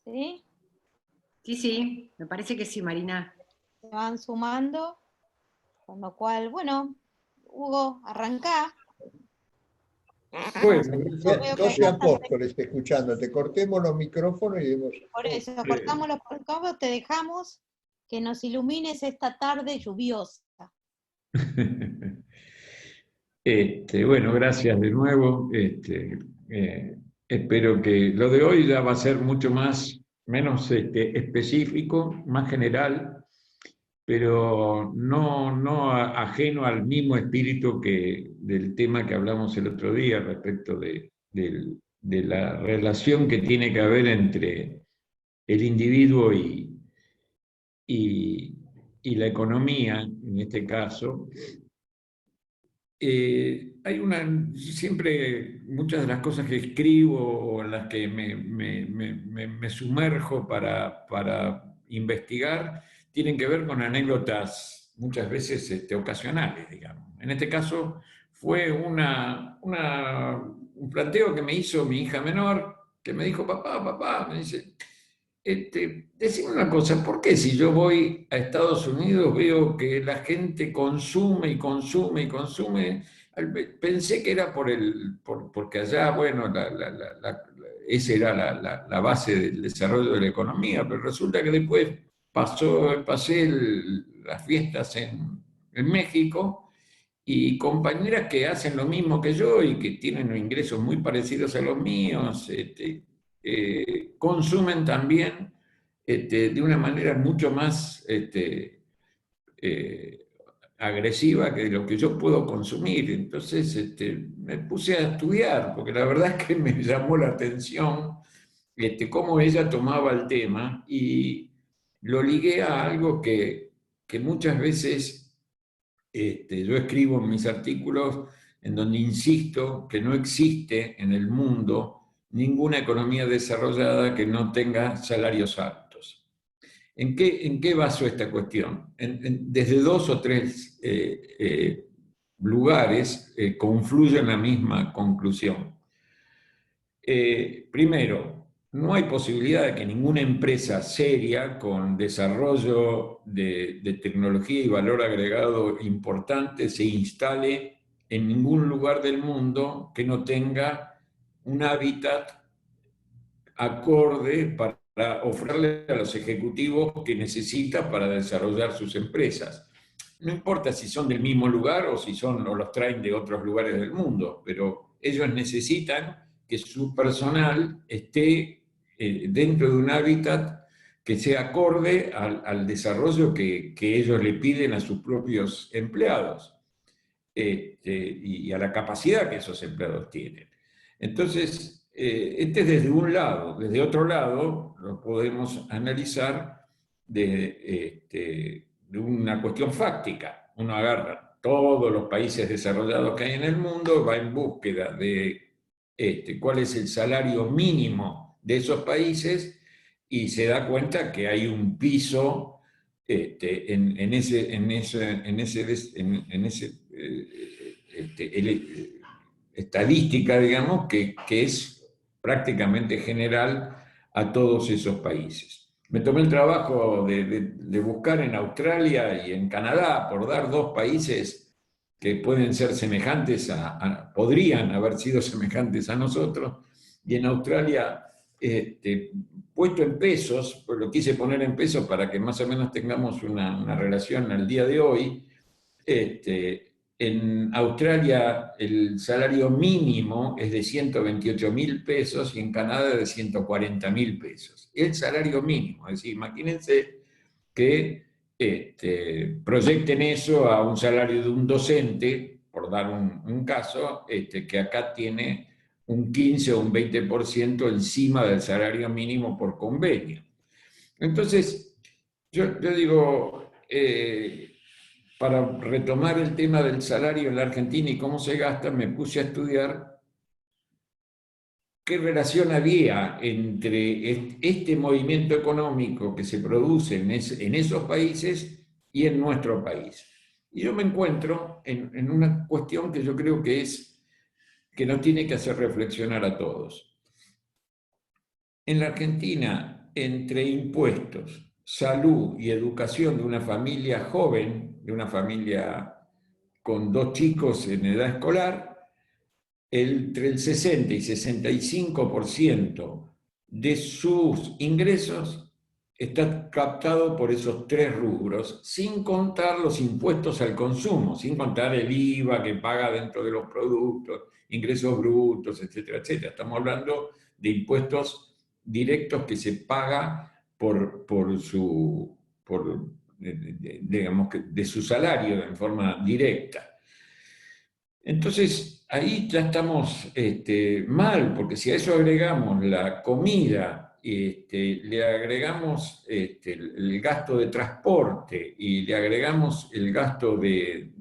¿Sí? Sí, sí, me parece que sí, Marina. Se van sumando, con lo cual, bueno, Hugo, arrancá. Bueno, Yo veo que hay 12 bastante, apóstoles escuchándote. Cortemos los micrófonos y demos. por eso, cortamos los portavoces, te dejamos que nos ilumines esta tarde lluviosa. Bueno, gracias de nuevo. Espero que lo de hoy ya va a ser mucho menos específico, más general, pero no ajeno al mismo espíritu del tema que hablamos el otro día respecto de la relación que tiene que haber entre el individuo y, y la economía, en este caso. Siempre muchas de las cosas que escribo o en las que me sumerjo para investigar tienen que ver con anécdotas muchas veces ocasionales, digamos. En este caso fue un planteo que me hizo mi hija menor, que me dijo, papá, me dice, decime una cosa, ¿por qué si yo voy a Estados Unidos veo que la gente consume y consume y consume? Pensé que era porque allá, bueno, esa era la base del desarrollo de la economía, pero resulta que después pasé las fiestas en México y compañeras que hacen lo mismo que yo y que tienen ingresos muy parecidos a los míos, consumen también de una manera mucho más eh, agresiva que lo que yo puedo consumir. Entonces me puse a estudiar, porque la verdad es que me llamó la atención cómo ella tomaba el tema y lo ligué a algo que muchas veces yo escribo en mis artículos en donde insisto que no existe en el mundo ninguna economía desarrollada que no tenga salarios altos. ¿En qué baso esta cuestión? Desde dos o tres lugares confluyen en la misma conclusión. Primero, no hay posibilidad de que ninguna empresa seria con desarrollo de tecnología y valor agregado importante se instale en ningún lugar del mundo que no tenga un hábitat acorde para ofrecerle a los ejecutivos que necesita para desarrollar sus empresas. No importa si son del mismo lugar o si o los traen de otros lugares del mundo, pero ellos necesitan que su personal esté dentro de un hábitat que sea acorde al desarrollo que ellos le piden a sus propios empleados y a la capacidad que esos empleados tienen. Entonces, este es desde un lado. Desde otro lado, lo podemos analizar de una cuestión fáctica. Uno agarra todos los países desarrollados que hay en el mundo, va en búsqueda de cuál es el salario mínimo de esos países y se da cuenta que hay un piso en ese estadística, digamos, que es prácticamente general a todos esos países. Me tomé el trabajo de buscar en Australia y en Canadá, por dar dos países que pueden ser semejantes podrían haber sido semejantes a nosotros, y en Australia, puesto en pesos, pues lo quise poner en pesos para que más o menos tengamos una relación al día de hoy. En Australia el salario mínimo es de 128.000 pesos y en Canadá de 140.000 pesos. El salario mínimo, es decir, imagínense que proyecten eso a un salario de un docente, por dar un caso, que acá tiene un 15 o un 20% encima del salario mínimo por convenio. Entonces, yo digo, para retomar el tema del salario en la Argentina y cómo se gasta, me puse a estudiar qué relación había entre este movimiento económico que se produce en esos países y en nuestro país. Y yo me encuentro en una cuestión que yo creo que nos tiene que hacer reflexionar a todos. En la Argentina, entre impuestos, salud y educación de una familia joven, de una familia con 2 chicos en edad escolar, entre el 60 y 65% de sus ingresos está captado por esos 3 rubros, sin contar los impuestos al consumo, sin contar el IVA que paga dentro de los productos, ingresos brutos, etcétera, etcétera. Estamos hablando de impuestos directos que se paga digamos, de su salario en forma directa. Entonces, ahí ya estamos mal, porque si a eso agregamos la comida, le agregamos el gasto de transporte y le agregamos el gasto de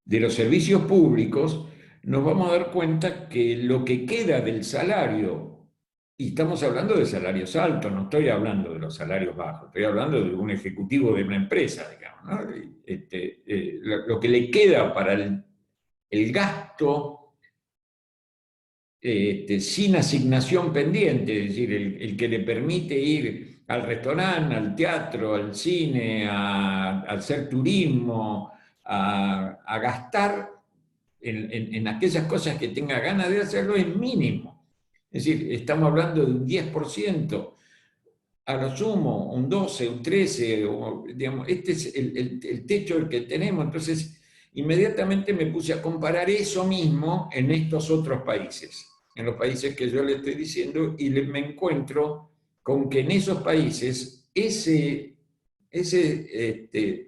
los servicios públicos, nos vamos a dar cuenta que lo que queda del salario, y estamos hablando de salarios altos, no estoy hablando de los salarios bajos, estoy hablando de un ejecutivo de una empresa, digamos, ¿no? Lo que le queda para el gasto sin asignación pendiente, es decir, el que le permite ir al restaurante, al teatro, al cine, a hacer turismo, a gastar en aquellas cosas que tenga ganas de hacerlo, es mínimo. Es decir, estamos hablando de un 10%, a lo sumo, un 12, un 13, digamos, este es el techo que tenemos. Entonces, inmediatamente me puse a comparar eso mismo en estos otros países, en los países que yo le estoy diciendo, y me encuentro con que en esos países ese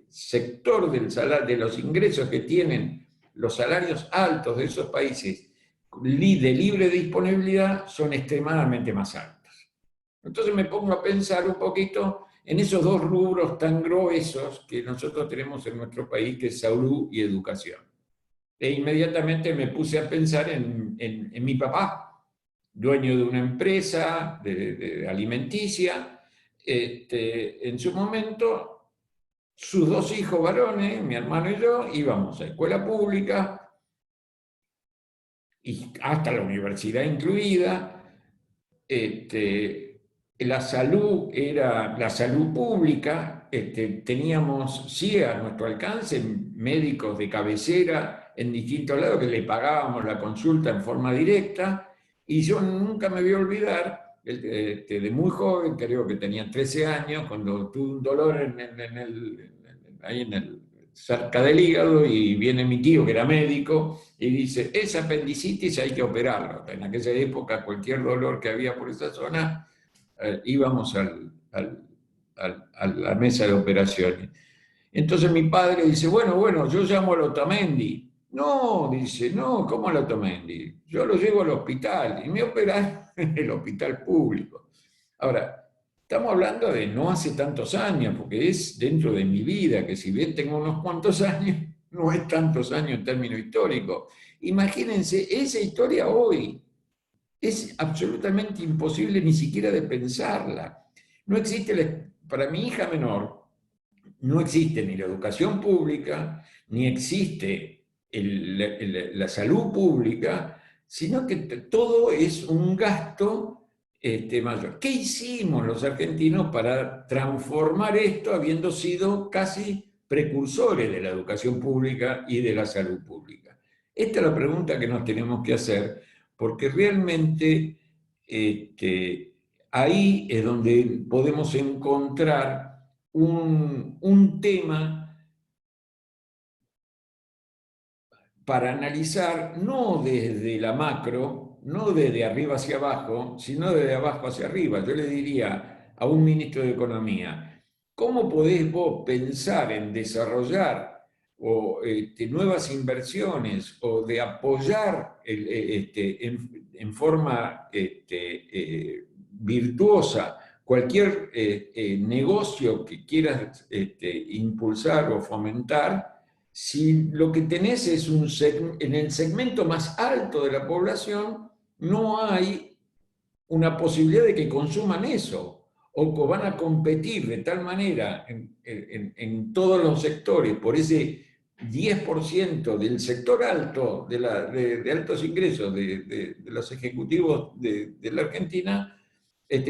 sector del salario, de los ingresos que tienen los salarios altos de esos países de libre disponibilidad son extremadamente más altos. Entonces me pongo a pensar un poquito en esos 2 rubros tan gruesos que nosotros tenemos en nuestro país, que es salud y educación. E inmediatamente me puse a pensar en mi papá, dueño de una empresa de alimenticia. En su momento, sus 2 hijos varones, mi hermano y yo, íbamos a escuela pública, y hasta la universidad incluida. La salud era la salud pública, teníamos sí a nuestro alcance médicos de cabecera en distintos lados que le pagábamos la consulta en forma directa, y yo nunca me voy a olvidar, de muy joven, creo que tenía 13 años, cuando tuve un dolor cerca del hígado, y viene mi tío que era médico y dice, esa apendicitis hay que operarlo. En aquella época cualquier dolor que había por esa zona, íbamos a la mesa de operaciones. Entonces mi padre dice, bueno, yo llamo al Otamendi. No, dice, no, ¿cómo al Otamendi? Yo lo llevo al hospital, y me operaron en el hospital público. Ahora, estamos hablando de no hace tantos años, porque es dentro de mi vida, que si bien tengo unos cuantos años, no es tantos años en términos históricos. Imagínense esa historia hoy. Es absolutamente imposible ni siquiera de pensarla. No existe, para mi hija menor, no existe ni la educación pública, ni existe la salud pública, sino que todo es un gasto mayor. ¿Qué hicimos los argentinos para transformar esto, habiendo sido casi precursores de la educación pública y de la salud pública? Esta es la pregunta que nos tenemos que hacer, porque realmente ahí es donde podemos encontrar un tema para analizar no desde la macro, no desde arriba hacia abajo, sino desde abajo hacia arriba. Yo le diría a un ministro de Economía, ¿cómo podés vos pensar en desarrollar nuevas inversiones o de apoyar en forma virtuosa cualquier negocio que quieras impulsar o fomentar, si lo que tenés es en el segmento más alto de la población no hay una posibilidad de que consuman eso, o que van a competir de tal manera en todos los sectores por ese 10% del sector alto, de altos ingresos de los ejecutivos de la Argentina,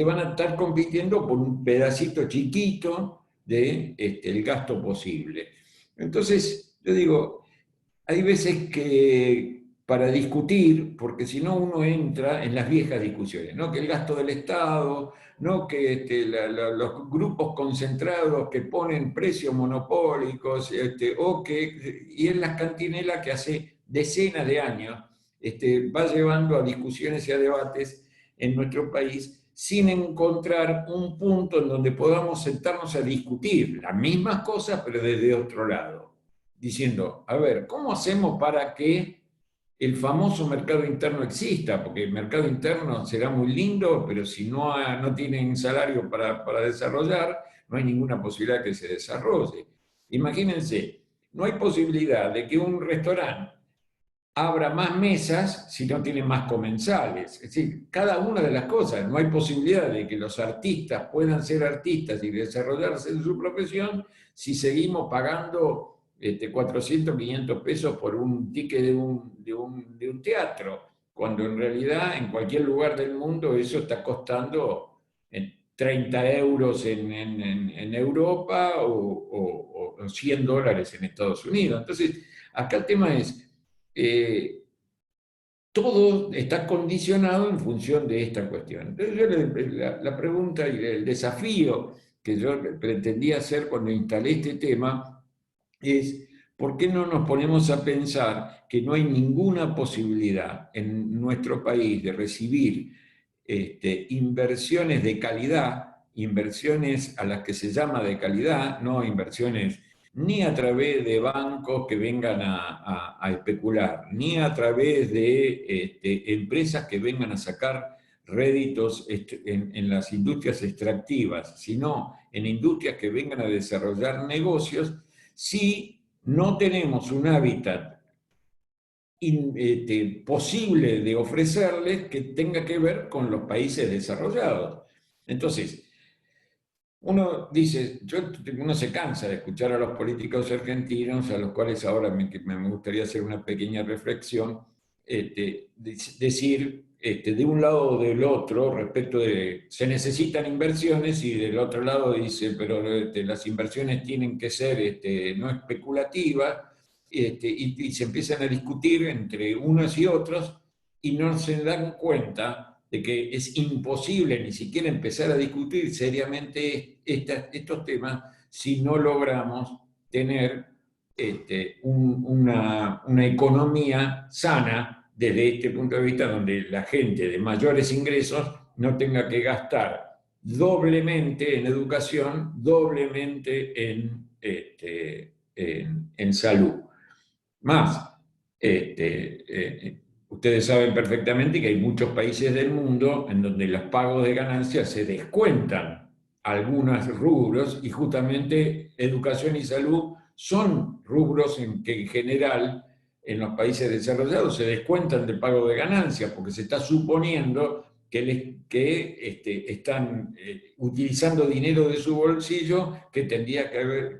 van a estar compitiendo por un pedacito chiquito del el gasto posible. Entonces, yo digo, hay veces que para discutir, porque si no uno entra en las viejas discusiones, ¿no? Que el gasto del Estado, ¿no? Que los grupos concentrados que ponen precios monopólicos, y es la cantinela que hace decenas de años va llevando a discusiones y a debates en nuestro país sin encontrar un punto en donde podamos sentarnos a discutir las mismas cosas, pero desde otro lado, diciendo, a ver, ¿cómo hacemos para que el famoso mercado interno exista? Porque el mercado interno será muy lindo, pero si no tienen salario para desarrollar, no hay ninguna posibilidad que se desarrolle. Imagínense, no hay posibilidad de que un restaurante abra más mesas si no tiene más comensales. Es decir, cada una de las cosas. No hay posibilidad de que los artistas puedan ser artistas y desarrollarse en su profesión si seguimos pagando 400, 500 pesos por un ticket de un teatro, cuando en realidad en cualquier lugar del mundo eso está costando 30 euros en Europa o $100 en Estados Unidos. Entonces, acá el tema es, todo está condicionado en función de esta cuestión. Entonces, la pregunta y el desafío que yo pretendía hacer cuando instalé este tema es, ¿por qué no nos ponemos a pensar que no hay ninguna posibilidad en nuestro país de recibir inversiones de calidad, inversiones a las que se llama de calidad, no inversiones ni a través de bancos que vengan a especular, ni a través de empresas que vengan a sacar réditos en las industrias extractivas, sino en industrias que vengan a desarrollar negocios, si no tenemos un hábitat posible de ofrecerles que tenga que ver con los países desarrollados. Entonces, uno dice, uno se cansa de escuchar a los políticos argentinos, a los cuales ahora me gustaría hacer una pequeña reflexión, decir de un lado o del otro respecto de se necesitan inversiones, y del otro lado dice, pero las inversiones tienen que ser no especulativas, y se empiezan a discutir entre unos y otros y no se dan cuenta de que es imposible ni siquiera empezar a discutir seriamente estos temas si no logramos tener una economía sana desde este punto de vista, donde la gente de mayores ingresos no tenga que gastar doblemente en educación, doblemente en salud. Más, ustedes saben perfectamente que hay muchos países del mundo en donde los pagos de ganancias se descuentan algunos rubros, y justamente educación y salud son rubros que en general en los países desarrollados se descuentan del pago de ganancias, porque se está suponiendo que están utilizando dinero de su bolsillo que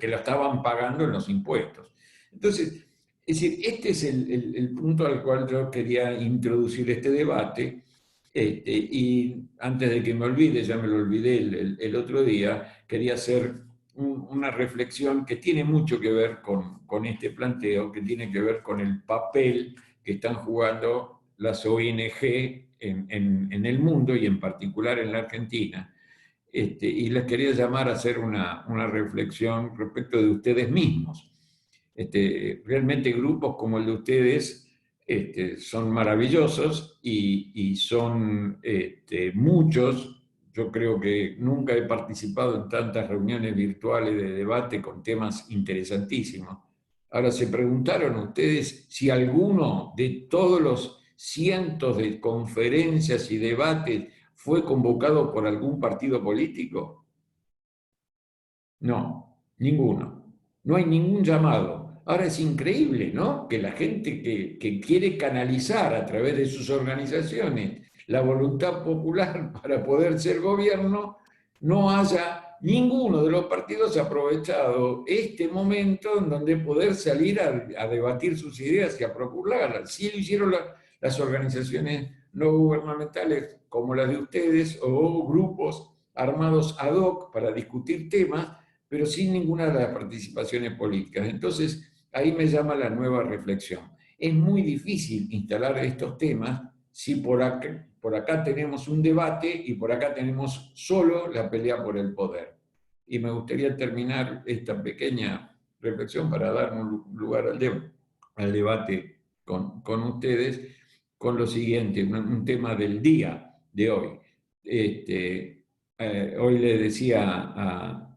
lo estaban pagando en los impuestos. Entonces, es decir, este es el punto al cual yo quería introducir este debate, y antes de que me olvide, ya me lo olvidé el otro día, quería hacer una reflexión que tiene mucho que ver con este planteo, que tiene que ver con el papel que están jugando las ONG en el mundo y en particular en la Argentina. Y les quería llamar a hacer una reflexión respecto de ustedes mismos. Realmente grupos como el de ustedes son maravillosos y son muchos. Yo creo que nunca he participado en tantas reuniones virtuales de debate con temas interesantísimos. Ahora, ¿se preguntaron ustedes si alguno de todos los cientos de conferencias y debates fue convocado por algún partido político? No, ninguno. No hay ningún llamado. Ahora es increíble, ¿no? Que la gente que quiere canalizar a través de sus organizaciones la voluntad popular para poder ser gobierno, no haya ninguno de los partidos ha aprovechado este momento en donde poder salir a debatir sus ideas y a procurarlas. Sí lo hicieron las organizaciones no gubernamentales como las de ustedes, o grupos armados ad hoc para discutir temas, pero sin ninguna de las participaciones políticas. Entonces, ahí me llama la nueva reflexión. Es muy difícil instalar estos temas si por acá tenemos un debate y por acá tenemos solo la pelea por el poder. Y me gustaría terminar esta pequeña reflexión para dar un lugar al debate con ustedes, con lo siguiente, un tema del día de hoy. Hoy le decía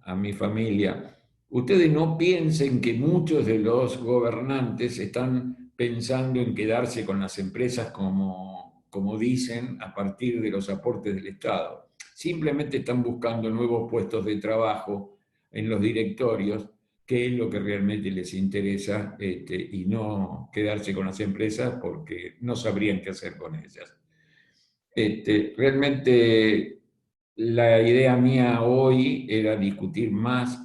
a mi familia, ustedes no piensen que muchos de los gobernantes están pensando en quedarse con las empresas como dicen, a partir de los aportes del Estado. Simplemente están buscando nuevos puestos de trabajo en los directorios, que es lo que realmente les interesa, y no quedarse con las empresas porque no sabrían qué hacer con ellas. Realmente la idea mía hoy era discutir más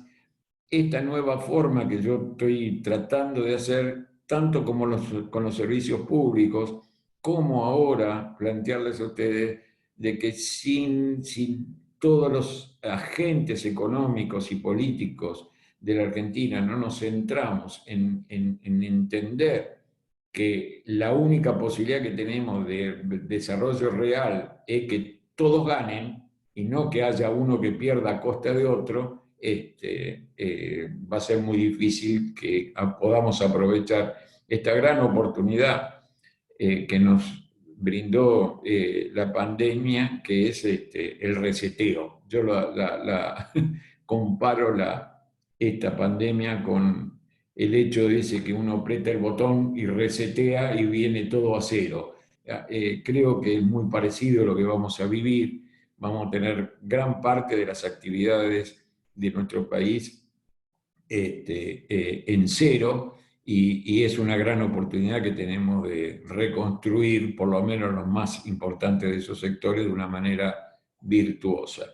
esta nueva forma que yo estoy tratando de hacer, tanto como con los servicios públicos, como ahora plantearles a ustedes de que sin todos los agentes económicos y políticos de la Argentina no nos centramos en entender que la única posibilidad que tenemos de desarrollo real es que todos ganen y no que haya uno que pierda a costa de otro, va a ser muy difícil que podamos aprovechar esta gran oportunidad que nos brindó la pandemia, que es el reseteo. Yo comparo esta pandemia con el hecho de ese que uno aprieta el botón y resetea y viene todo a cero. Creo que es muy parecido a lo que vamos a vivir. Vamos a tener gran parte de las actividades de nuestro país en cero, y es una gran oportunidad que tenemos de reconstruir por lo menos los más importantes de esos sectores de una manera virtuosa.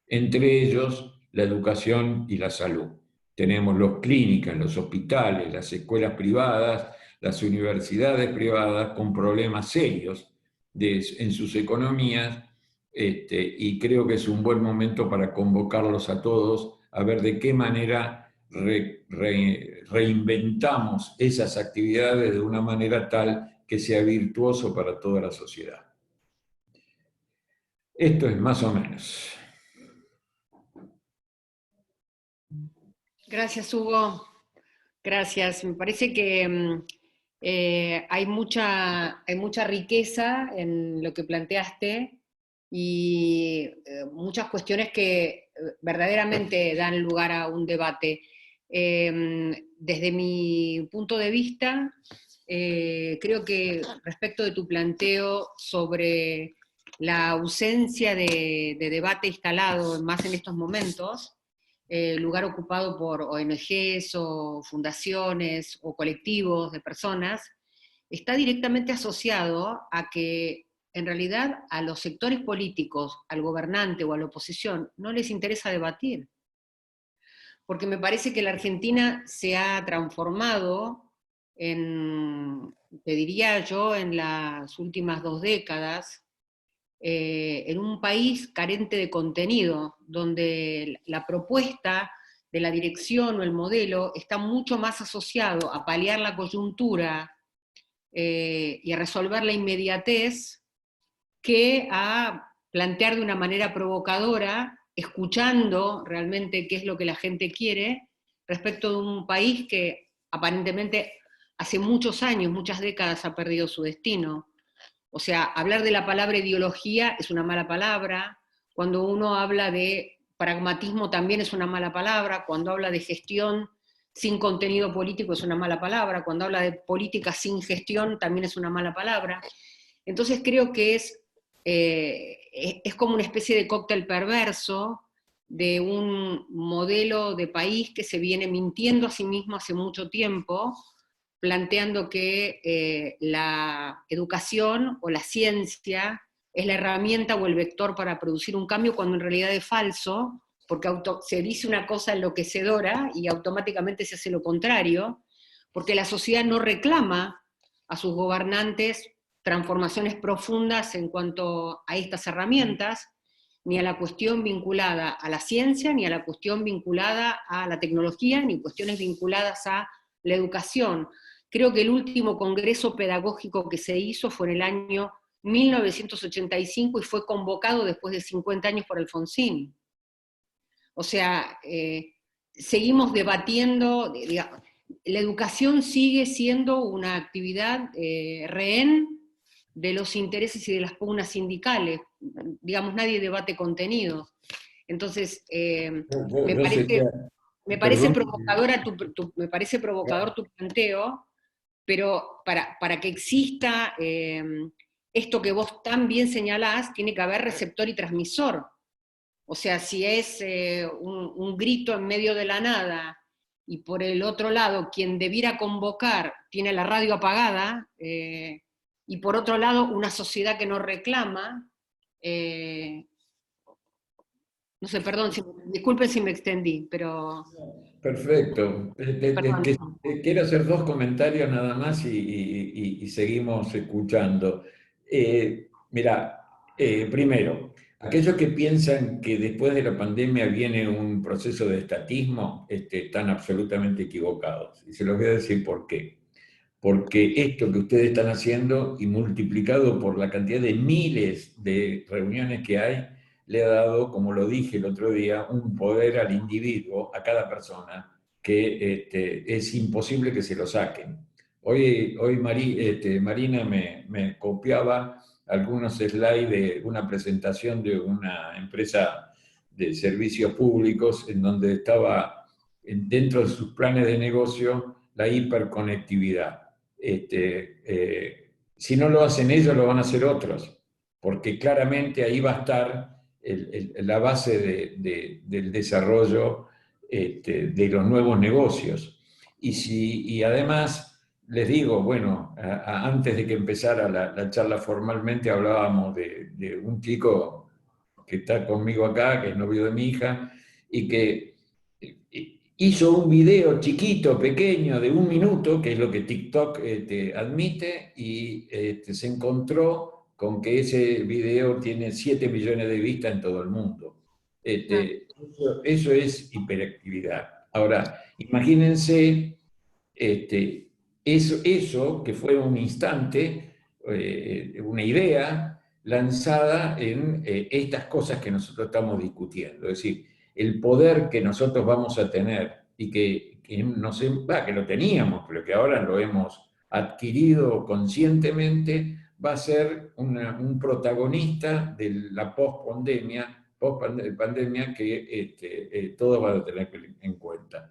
Entre ellos, la educación y la salud. Tenemos las clínicas, los hospitales, las escuelas privadas, las universidades privadas con problemas serios en sus economías, y creo que es un buen momento para convocarlos a todos a ver de qué manera reinventamos esas actividades de una manera tal que sea virtuoso para toda la sociedad. Esto es más o menos. Gracias, Hugo. Gracias. Me parece que hay mucha riqueza en lo que planteaste y muchas cuestiones que verdaderamente dan lugar a un debate. Desde mi punto de vista, creo que respecto de tu planteo sobre la ausencia de debate instalado, más en estos momentos, lugar ocupado por ONGs o fundaciones o colectivos de personas, está directamente asociado a que en realidad a los sectores políticos, al gobernante o a la oposición, no les interesa debatir. Porque me parece que la Argentina se ha transformado te diría yo, en las últimas 2 décadas, en un país carente de contenido, donde la propuesta de la dirección o el modelo está mucho más asociado a paliar la coyuntura y a resolver la inmediatez que a plantear de una manera provocadora, escuchando realmente qué es lo que la gente quiere, respecto de un país que aparentemente hace muchos años, muchas décadas ha perdido su destino. O sea, hablar de la palabra ideología es una mala palabra, cuando uno habla de pragmatismo también es una mala palabra, cuando habla de gestión sin contenido político es una mala palabra, cuando habla de política sin gestión también es una mala palabra. Entonces creo que es como una especie de cóctel perverso de un modelo de país que se viene mintiendo a sí mismo hace mucho tiempo, planteando que la educación o la ciencia es la herramienta o el vector para producir un cambio, cuando en realidad es falso, porque se dice una cosa enloquecedora y automáticamente se hace lo contrario, porque la sociedad no reclama a sus gobernantes transformaciones profundas en cuanto a estas herramientas, ni a la cuestión vinculada a la ciencia, ni a la cuestión vinculada a la tecnología, ni cuestiones vinculadas a la educación. Creo que el último congreso pedagógico que se hizo fue en el año 1985 y fue convocado después de 50 años por Alfonsín. O sea, seguimos debatiendo, digamos, la educación sigue siendo una actividad rehén de los intereses y de las pugnas sindicales. Digamos, nadie debate contenidos. Entonces, me parece provocador tu planteo, pero para que exista esto que vos tan bien señalás, tiene que haber receptor y transmisor. O sea, si es un grito en medio de la nada, y por el otro lado, quien debiera convocar tiene la radio apagada, y por otro lado, una sociedad que no reclama, no sé, perdón, disculpen si me extendí, pero... Perfecto. Quiero hacer dos comentarios nada más y seguimos escuchando. Mira, primero, aquellos que piensan que después de la pandemia viene un proceso de estatismo, están absolutamente equivocados. Y se los voy a decir por qué. Porque esto que ustedes están haciendo y multiplicado por la cantidad de miles de reuniones que hay, le ha dado, como lo dije el otro día, un poder al individuo, a cada persona, que es imposible que se lo saquen. Hoy Marina me copiaba algunos slides de una presentación de una empresa de servicios públicos en donde estaba dentro de sus planes de negocio la hiperconectividad. Si no lo hacen ellos, lo van a hacer otros, porque claramente ahí va a estar la base del desarrollo de los nuevos negocios. Y además, les digo, bueno, antes de que empezara la charla formalmente, hablábamos de un chico que está conmigo acá, que es novio de mi hija, y que hizo un video chiquito, pequeño, de 1 minuto, que es lo que TikTok admite, y se encontró con que ese video tiene 7 millones de vistas en todo el mundo. Eso es hiperactividad. Ahora, imagínense eso que fue un instante, una idea lanzada en estas cosas que nosotros estamos discutiendo. Es decir, el poder que nosotros vamos a tener y que que lo teníamos, pero que ahora lo hemos adquirido conscientemente, va a ser un protagonista de la post-pandemia que todos van a tener en cuenta.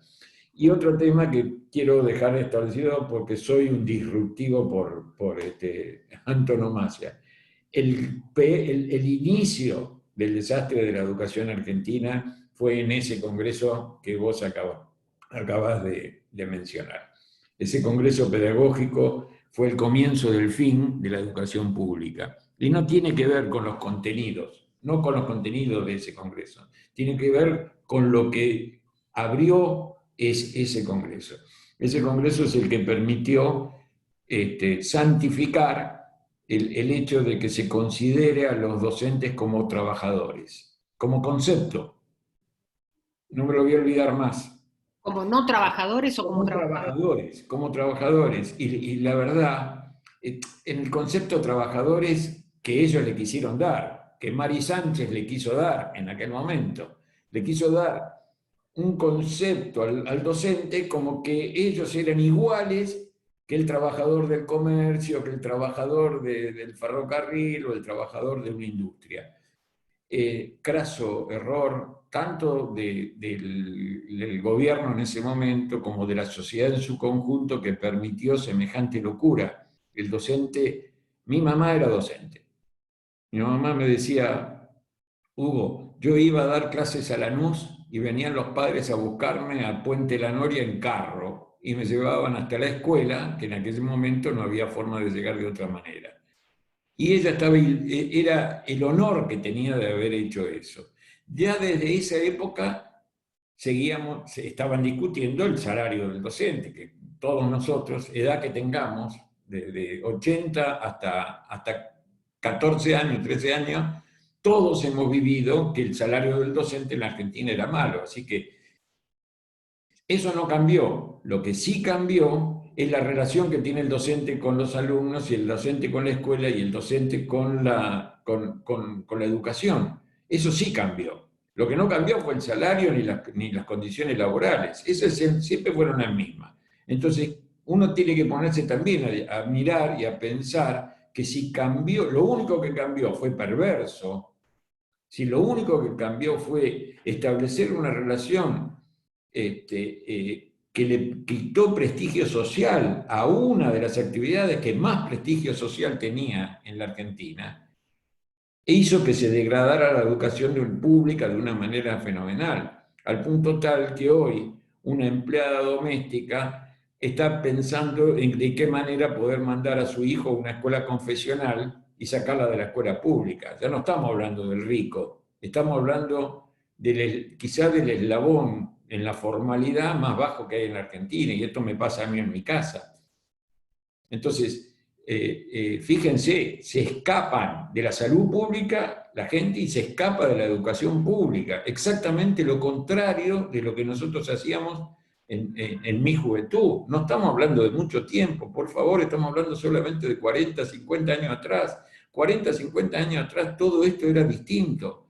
Y otro tema que quiero dejar establecido, porque soy un disruptivo por antonomasia. El inicio del desastre de la educación argentina fue en ese congreso que vos acabas de mencionar. Ese congreso pedagógico fue el comienzo del fin de la educación pública. Y no tiene que ver con los contenidos, no con los contenidos de ese congreso, tiene que ver con lo que abrió ese congreso. Ese congreso es el que permitió santificar el hecho de que se considere a los docentes como trabajadores, como concepto. No me lo voy a olvidar más. ¿Como no trabajadores o como trabajadores? Como trabajadores. Y la verdad, en el concepto trabajadores que ellos le quisieron dar, que Mari Sánchez le quiso dar en aquel momento, le quiso dar un concepto al docente como que ellos eran iguales que el trabajador del comercio, que el trabajador del ferrocarril o el trabajador de una industria. Craso error, tanto del gobierno en ese momento como de la sociedad en su conjunto, que permitió semejante locura. El docente, mi mamá era docente. Mi mamá me decía, Hugo, yo iba a dar clases a Lanús y venían los padres a buscarme a Puente La Noria en carro y me llevaban hasta la escuela, que en aquel momento no había forma de llegar de otra manera. Y ella era el honor que tenía de haber hecho eso. ya desde esa época estaban discutiendo el salario del docente, que todos nosotros, edad que tengamos, desde 80 hasta 14 años, 13 años, todos hemos vivido que el salario del docente en la Argentina era malo, así que eso no cambió. Lo que sí cambió es la relación que tiene el docente con los alumnos y el docente con la escuela y el docente con la educación. Eso sí cambió. Lo que no cambió fue el salario ni las condiciones laborales. Esas siempre fueron las mismas. Entonces, uno tiene que ponerse también a mirar y a pensar que si cambió, lo único que cambió fue perverso, si lo único que cambió fue establecer una relación que le quitó prestigio social a una de las actividades que más prestigio social tenía en la Argentina, e hizo que se degradara la educación pública de una manera fenomenal, al punto tal que hoy una empleada doméstica está pensando en de qué manera poder mandar a su hijo a una escuela confesional y sacarla de la escuela pública. Ya no estamos hablando del rico, estamos hablando quizás del eslabón en la formalidad más bajo que hay en la Argentina, y esto me pasa a mí en mi casa. Entonces, fíjense, se escapan de la salud pública la gente y se escapa de la educación pública, exactamente lo contrario de lo que nosotros hacíamos en mi juventud. No estamos hablando de mucho tiempo, por favor, estamos hablando solamente de 40, 50 años atrás. 40, 50 años atrás todo esto era distinto.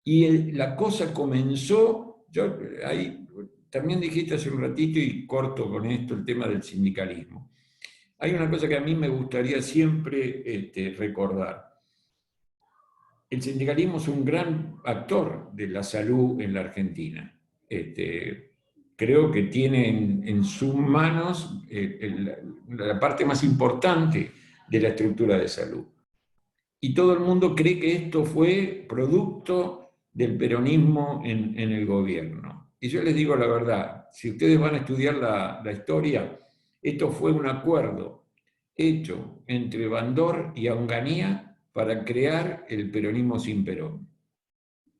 Y la cosa comenzó, ahí también dijiste hace un ratito y corto con esto el tema del sindicalismo. Hay una cosa que a mí me gustaría siempre recordar. El sindicalismo es un gran actor de la salud en la Argentina. Creo que tiene en sus manos la parte más importante de la estructura de salud. Y todo el mundo cree que esto fue producto del peronismo en el gobierno. Y yo les digo la verdad, si ustedes van a estudiar la historia, esto fue un acuerdo hecho entre Bandor y Onganía para crear el peronismo sin Perón.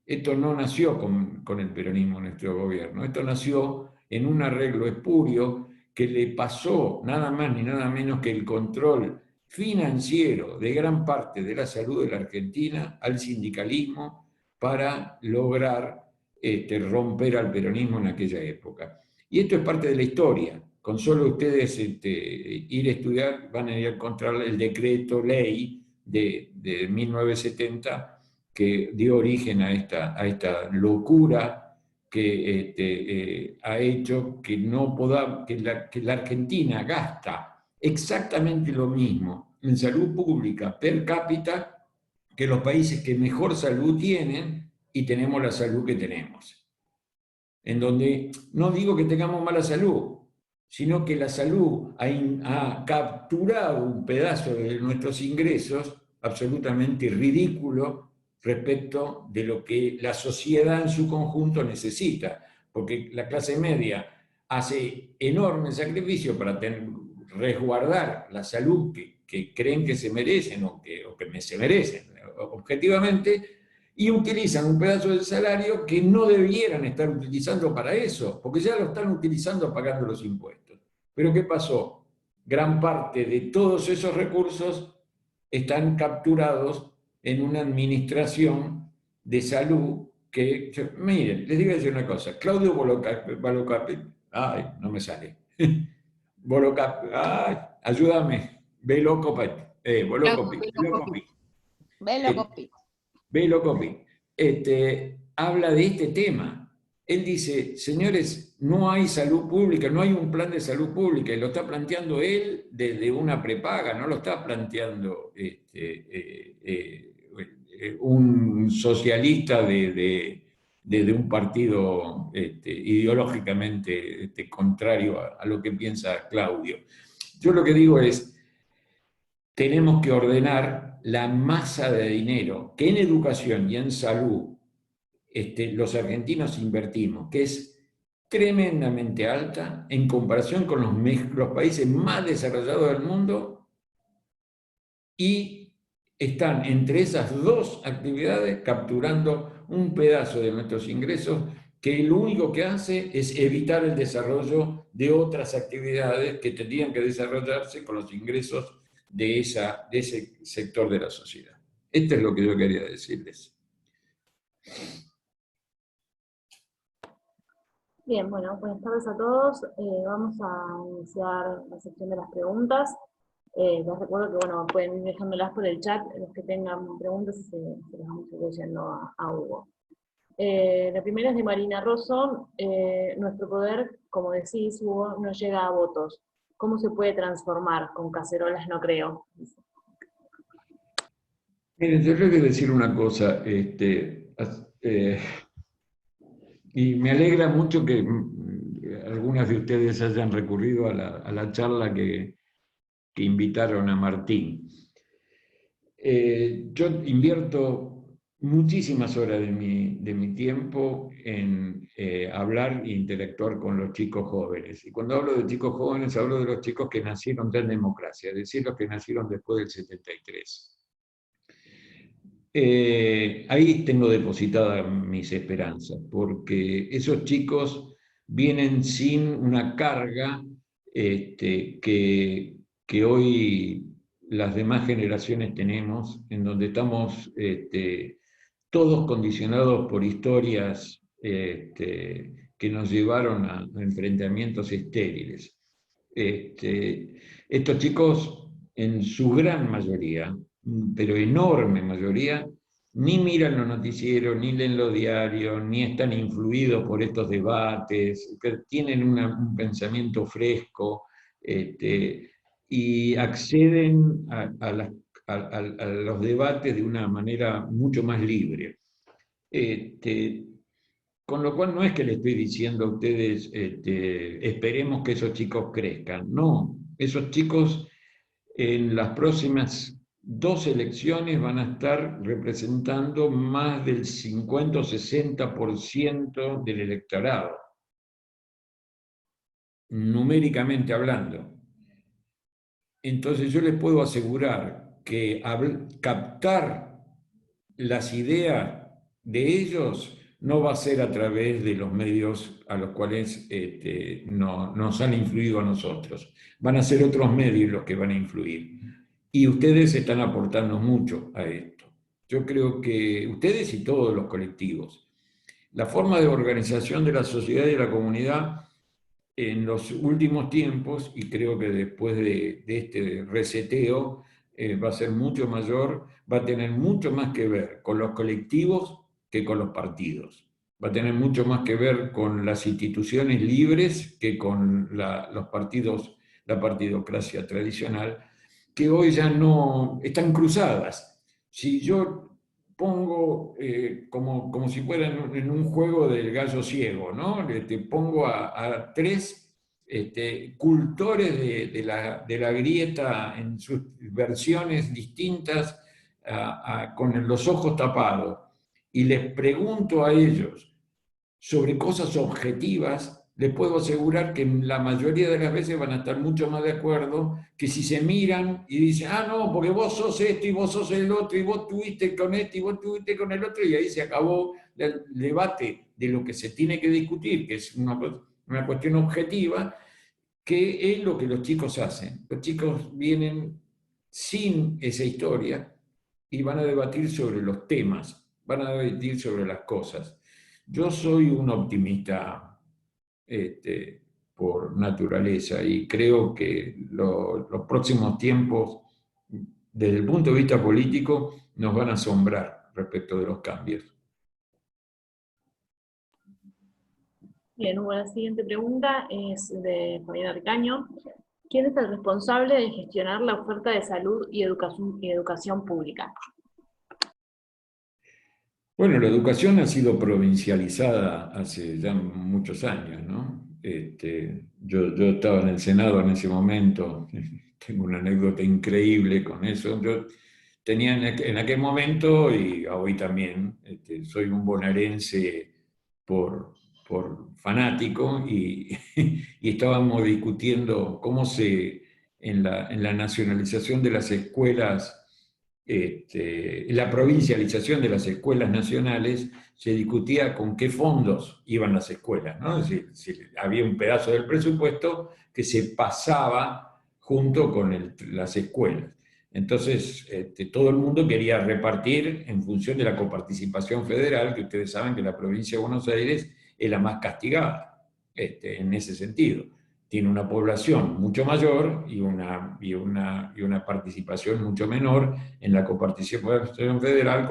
Esto no nació con el peronismo en nuestro gobierno, esto nació en un arreglo espurio que le pasó nada más ni nada menos que el control financiero de gran parte de la salud de la Argentina al sindicalismo para lograr romper al peronismo en aquella época. Y esto es parte de la historia. Con solo ustedes ir a estudiar van a ir a encontrar el decreto ley de 1970 que dio origen a esta locura que ha hecho que la Argentina gasta exactamente lo mismo en salud pública per cápita que los países que mejor salud tienen y tenemos la salud que tenemos. En donde no digo que tengamos mala salud, sino que la salud ha capturado un pedazo de nuestros ingresos absolutamente ridículo respecto de lo que la sociedad en su conjunto necesita, porque la clase media hace enormes sacrificios para resguardar la salud que creen que se merecen o que se merecen objetivamente, y utilizan un pedazo del salario que no debieran estar utilizando para eso, porque ya lo están utilizando pagando los impuestos. Pero ¿qué pasó? Gran parte de todos esos recursos están capturados en una administración de salud que, miren, les digo una cosa, Claudio Balocapi, ay, no me sale, Bolocapi, ay, ayúdame, Balocapi, habla de este tema. Él dice, señores, no hay salud pública, no hay un plan de salud pública, y lo está planteando él desde una prepaga, no lo está planteando un socialista desde un partido ideológicamente contrario a lo que piensa Claudio. Yo lo que digo es, tenemos que ordenar la masa de dinero que en educación y en salud los argentinos invertimos, que es tremendamente alta en comparación con los países más desarrollados del mundo, y están entre esas dos actividades capturando un pedazo de nuestros ingresos que lo único que hace es evitar el desarrollo de otras actividades que tendrían que desarrollarse con los ingresos de ese sector de la sociedad. Esto es lo que yo quería decirles. Bien, bueno, buenas tardes a todos. Vamos a iniciar la sección de las preguntas. Les recuerdo que bueno, pueden ir dejándolas por el chat, los que tengan preguntas y se las vamos a ir leyendo a Hugo. La primera es de Marina Rosso. Nuestro poder, como decís, Hugo, no llega a votos. ¿Cómo se puede transformar? Con cacerolas no creo. Miren, yo les voy a decir una cosa, y me alegra mucho que algunas de ustedes hayan recurrido a la charla que invitaron a Martín. Yo invierto muchísimas horas de mi tiempo en hablar e interactuar con los chicos jóvenes. Y cuando hablo de chicos jóvenes, hablo de los chicos que nacieron ya en democracia, es decir, los que nacieron después del 73. Ahí tengo depositadas mis esperanzas, porque esos chicos vienen sin una carga que hoy las demás generaciones tenemos, en donde estamos todos condicionados por historias que nos llevaron a enfrentamientos estériles. Estos chicos, en su gran mayoría, pero enorme mayoría, ni miran los noticieros, ni leen los diarios, ni están influidos por estos debates, que tienen un pensamiento fresco, y acceden a los debates de una manera mucho más libre. Con lo cual no es que le estoy diciendo a ustedes, esperemos que esos chicos crezcan. No, esos chicos en las próximas 2 elecciones van a estar representando más del 50 o 60% del electorado, numéricamente hablando. Entonces yo les puedo asegurar que captar las ideas de ellos no va a ser a través de los medios a los cuales nos han influido a nosotros. Van a ser otros medios los que van a influir. Y ustedes están aportando mucho a esto. Yo creo que ustedes y todos los colectivos. La forma de organización de la sociedad y de la comunidad en los últimos tiempos, y creo que después de este reseteo, va a ser mucho mayor, va a tener mucho más que ver con los colectivos que con los partidos. Va a tener mucho más que ver con las instituciones libres que con los partidos, la partidocracia tradicional, que hoy ya no están cruzadas. Si yo pongo como si fuera en un juego del gallo ciego, ¿no? Pongo a 3 cultores de la grieta en sus versiones distintas, con los ojos tapados, y les pregunto a ellos sobre cosas objetivas, les puedo asegurar que la mayoría de las veces van a estar mucho más de acuerdo que si se miran y dicen, no, porque vos sos esto y vos sos el otro y vos tuviste con esto y vos tuviste con el otro, y ahí se acabó el debate de lo que se tiene que discutir, que es una cuestión objetiva, que es lo que los chicos hacen. Los chicos vienen sin esa historia y van a debatir sobre los temas, van a debatir sobre las cosas. Yo soy un optimista por naturaleza, y creo que los próximos tiempos, desde el punto de vista político, nos van a asombrar respecto de los cambios. Bien, Hugo, la siguiente pregunta es de Fabián Arcaño. ¿Quién es el responsable de gestionar la oferta de salud y educación pública? Bueno, la educación ha sido provincializada hace ya muchos años, ¿no? Yo estaba en el Senado en ese momento, tengo una anécdota increíble con eso. Yo tenía en aquel momento, y hoy también, soy un bonaerense por fanático, y estábamos discutiendo cómo en la nacionalización de las escuelas la provincialización de las escuelas nacionales, se discutía con qué fondos iban las escuelas, ¿no? Es decir, si había un pedazo del presupuesto que se pasaba junto con las escuelas. Entonces, todo el mundo quería repartir en función de la coparticipación federal, que ustedes saben que la provincia de Buenos Aires es la más castigada, en ese sentido. Tiene una población mucho mayor y una participación mucho menor en la coparticipación federal,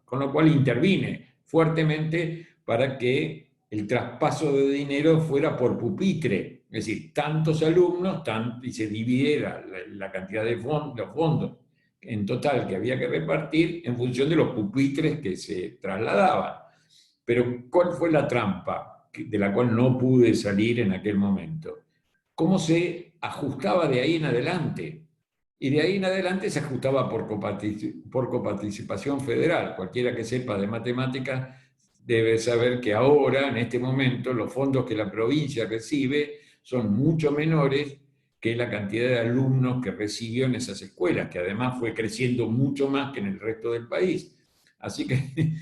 con lo cual intervine fuertemente para que el traspaso de dinero fuera por pupitre, es decir, tantos alumnos, y se dividiera la cantidad de los fondos en total que había que repartir en función de los pupitres que se trasladaban. Pero ¿cuál fue la trampa de la cual no pude salir en aquel momento? ¿Cómo se ajustaba de ahí en adelante? Y de ahí en adelante se ajustaba por coparticipación federal. Cualquiera que sepa de matemáticas debe saber que ahora, en este momento, los fondos que la provincia recibe son mucho menores que la cantidad de alumnos que recibió en esas escuelas, que además fue creciendo mucho más que en el resto del país. Así que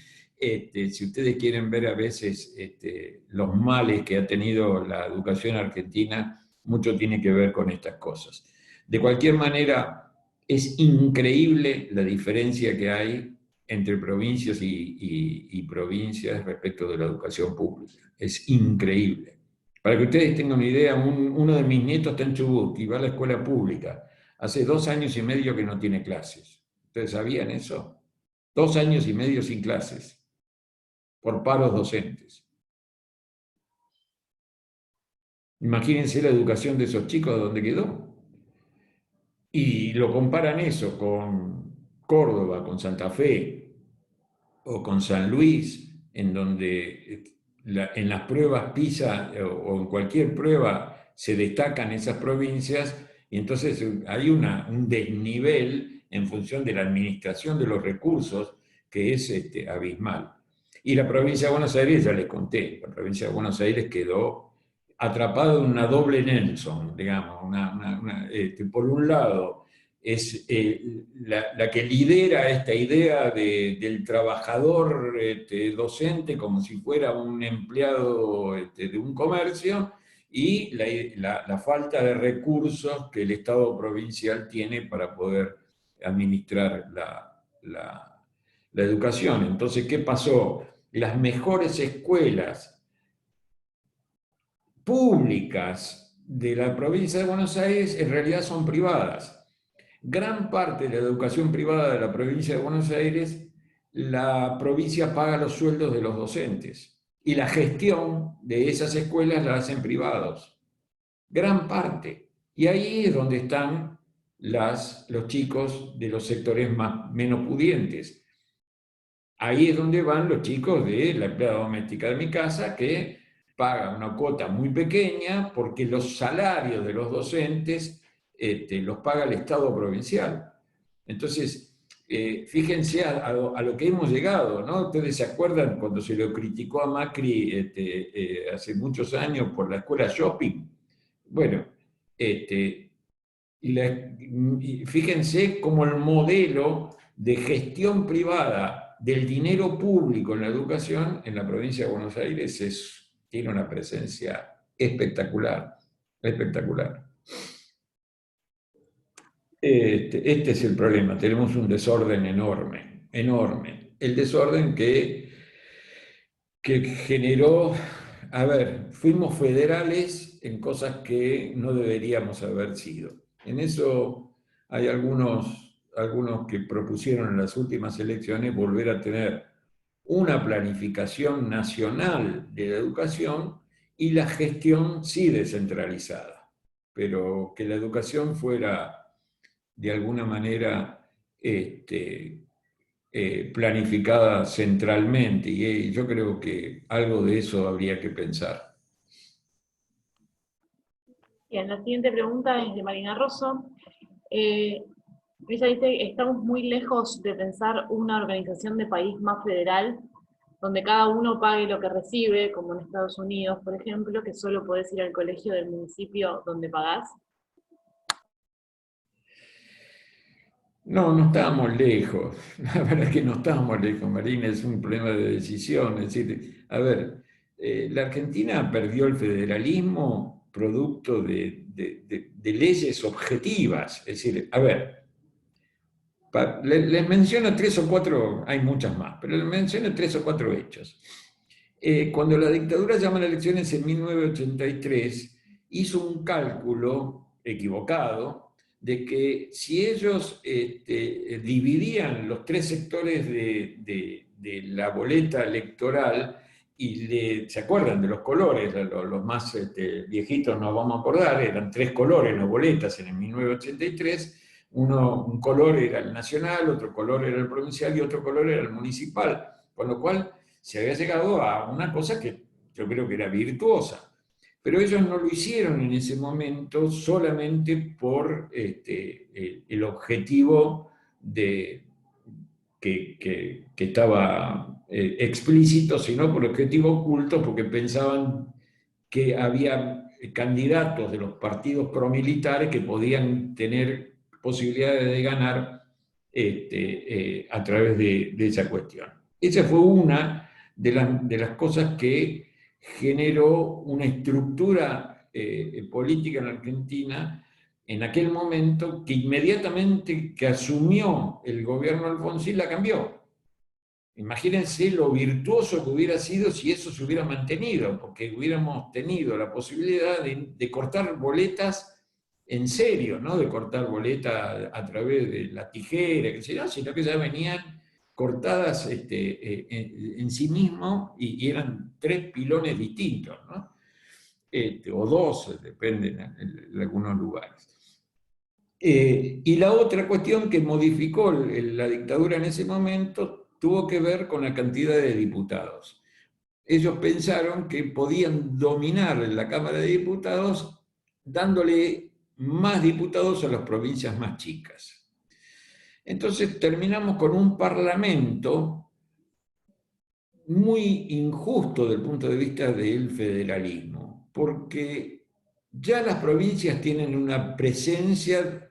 si ustedes quieren ver a veces los males que ha tenido la educación argentina, mucho tiene que ver con estas cosas. De cualquier manera, es increíble la diferencia que hay entre provincias y provincias respecto de la educación pública. Es increíble. Para que ustedes tengan una idea, uno de mis nietos está en Chubut y va a la escuela pública. Hace 2 años y medio que no tiene clases. ¿Ustedes sabían eso? 2 años y medio sin clases, por paros docentes. Imagínense la educación de esos chicos, ¿dónde quedó? Y lo comparan eso con Córdoba, con Santa Fe o con San Luis, en donde en las pruebas PISA o en cualquier prueba se destacan esas provincias, y entonces hay un desnivel en función de la administración de los recursos que es abismal. Y la provincia de Buenos Aires, ya les conté, la provincia de Buenos Aires quedó atrapada en una doble Nelson, digamos, por un lado es la que lidera esta idea del trabajador docente como si fuera un empleado de un comercio, y la falta de recursos que el Estado provincial tiene para poder administrar la educación. Entonces, ¿qué pasó? Las mejores escuelas públicas de la provincia de Buenos Aires en realidad son privadas. Gran parte de la educación privada de la provincia de Buenos Aires, la provincia paga los sueldos de los docentes y la gestión de esas escuelas la hacen privados. Gran parte. Y ahí es donde están los chicos de los sectores menos pudientes. Ahí es donde van los chicos de la empleada doméstica de mi casa, que pagan una cuota muy pequeña porque los salarios de los docentes los paga el Estado provincial. Entonces, fíjense a lo que hemos llegado, ¿no? Ustedes se acuerdan cuando se lo criticó a Macri hace muchos años por la escuela shopping. Bueno, fíjense cómo el modelo de gestión privada del dinero público en la educación en la provincia de Buenos Aires tiene una presencia espectacular, espectacular. Este es el problema, tenemos un desorden enorme, enorme. El desorden que generó, fuimos federales en cosas que no deberíamos haber sido. En eso hay algunos que propusieron en las últimas elecciones volver a tener una planificación nacional de la educación y la gestión sí descentralizada, pero que la educación fuera de alguna manera planificada centralmente, y yo creo que algo de eso habría que pensar. Bien, la siguiente pregunta es de Marina Rosso. Ella dice, estamos muy lejos de pensar una organización de país más federal, donde cada uno pague lo que recibe, como en Estados Unidos, por ejemplo, que solo podés ir al colegio del municipio donde pagás. No, no estábamos lejos. La verdad es que no estábamos lejos, Marina, es un problema de decisión. Es decir, a ver, la Argentina perdió el federalismo producto de leyes objetivas. Es decir, a ver, les menciono 3 o 4, hay muchas más, pero les menciono 3 o 4 hechos. Cuando la dictadura llama a elecciones en 1983, hizo un cálculo equivocado de que si ellos dividían los 3 sectores de la boleta electoral y ¿se acuerdan de los colores? Los más viejitos nos vamos a acordar, eran 3 colores las boletas en el 1983. Un color era el nacional, otro color era el provincial y otro color era el municipal, con lo cual se había llegado a una cosa que yo creo que era virtuosa. Pero ellos no lo hicieron en ese momento solamente por el objetivo que estaba explícito, sino por objetivo oculto, porque pensaban que había candidatos de los partidos promilitares que podían tener posibilidades de ganar a través de esa cuestión. Esa fue una de las cosas que generó una estructura política en Argentina en aquel momento que inmediatamente que asumió el gobierno Alfonsín la cambió. Imagínense lo virtuoso que hubiera sido si eso se hubiera mantenido, porque hubiéramos tenido la posibilidad de cortar boletas en serio, no de cortar boletas a través de la tijera, que sé yo, sino que ya venían cortadas en sí mismo y eran 3 pilones distintos, ¿no? O 2, dependen en algunos lugares. Y la otra cuestión que modificó la dictadura en ese momento tuvo que ver con la cantidad de diputados. Ellos pensaron que podían dominar la Cámara de Diputados dándole más diputados a las provincias más chicas. Entonces terminamos con un parlamento muy injusto desde el punto de vista del federalismo, porque ya las provincias tienen una presencia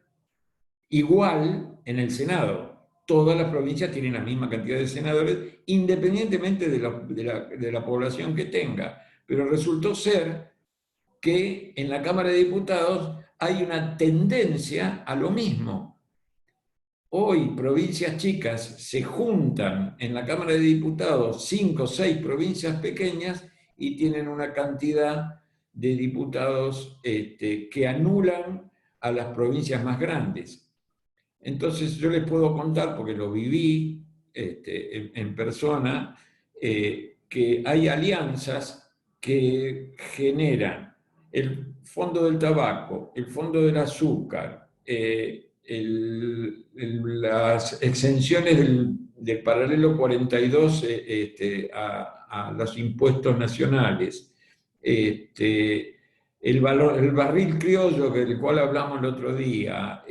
igual en el Senado. Todas las provincias tienen la misma cantidad de senadores, independientemente de la población que tenga. Pero resultó ser que en la Cámara de Diputados hay una tendencia a lo mismo. Hoy provincias chicas se juntan en la Cámara de Diputados, 5 o 6 provincias pequeñas, y tienen una cantidad de diputados que anulan a las provincias más grandes. Entonces yo les puedo contar, porque lo viví en persona, que hay alianzas que generan el fondo del tabaco, el fondo del azúcar, las exenciones del paralelo 42 a los impuestos nacionales, el barril criollo del cual hablamos el otro día,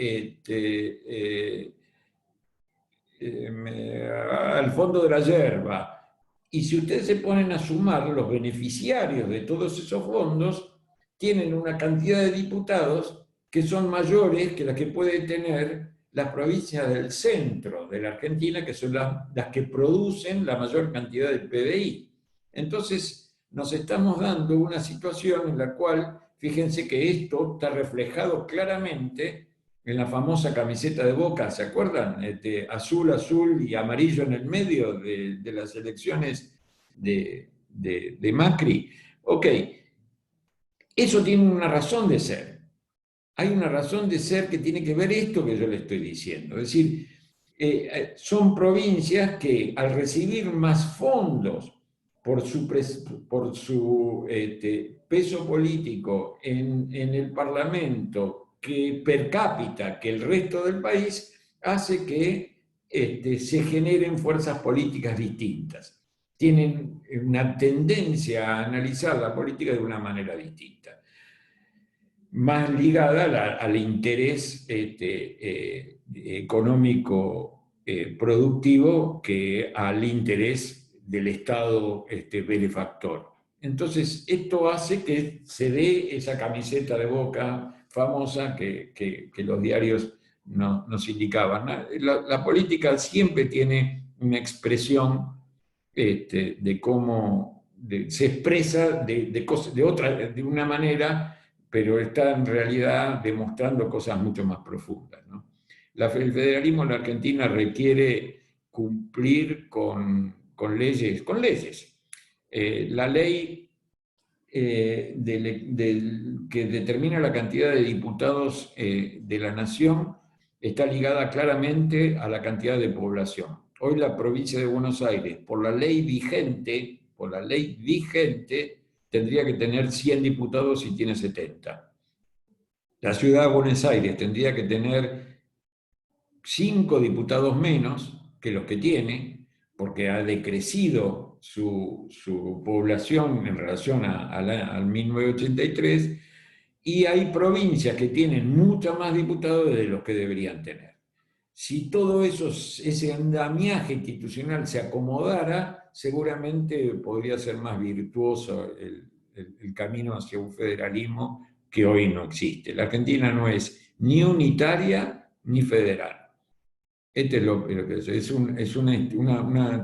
al fondo de la yerba. Y si ustedes se ponen a sumar, los beneficiarios de todos esos fondos tienen una cantidad de diputados que son mayores que las que puede tener las provincias del centro de la Argentina, que son las que producen la mayor cantidad del PBI. Entonces, nos estamos dando una situación en la cual, fíjense que esto está reflejado claramente en la famosa camiseta de Boca, ¿se acuerdan? Azul, azul y amarillo en el medio de las elecciones de Macri. Ok, eso tiene una razón de ser. Hay una razón de ser que tiene que ver esto que yo le estoy diciendo. Es decir, son provincias que al recibir más fondos por su peso político en el Parlamento, que per cápita que el resto del país, hace que se generen fuerzas políticas distintas. Tienen una tendencia a analizar la política de una manera distinta, más ligada al interés económico productivo que al interés del Estado benefactor. Entonces, esto hace que se dé esa camiseta de Boca famosa que los diarios nos indicaban. La política siempre tiene una expresión de cómo se expresa de una manera, pero está en realidad demostrando cosas mucho más profundas, ¿no? El federalismo en la Argentina requiere cumplir con leyes. La ley que determina la cantidad de diputados de la nación está ligada claramente a la cantidad de población. Hoy la provincia de Buenos Aires, por la ley vigente, tendría que tener 100 diputados y tiene 70. La ciudad de Buenos Aires tendría que tener 5 diputados menos que los que tiene, porque ha decrecido su población en relación al 1983, y hay provincias que tienen mucho más diputados de los que deberían tener. Si todo eso, ese andamiaje institucional se acomodara, seguramente podría ser más virtuoso el camino hacia un federalismo que hoy no existe. La Argentina no es ni unitaria ni federal. Este es lo que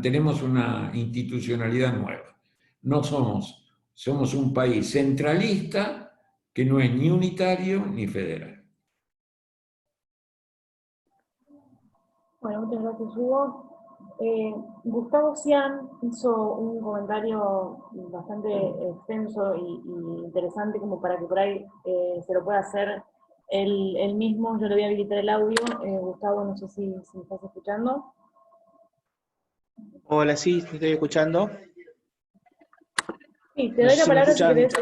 tenemos una institucionalidad nueva. No somos un país centralista que no es ni unitario ni federal. Bueno, muchas gracias, Hugo. Gustavo Cian hizo un comentario bastante extenso y interesante como para que por ahí se lo pueda hacer él mismo. Yo le voy a habilitar el audio. Gustavo, no sé si me estás escuchando. Hola, sí, te estoy escuchando. Sí, te doy la palabra si querés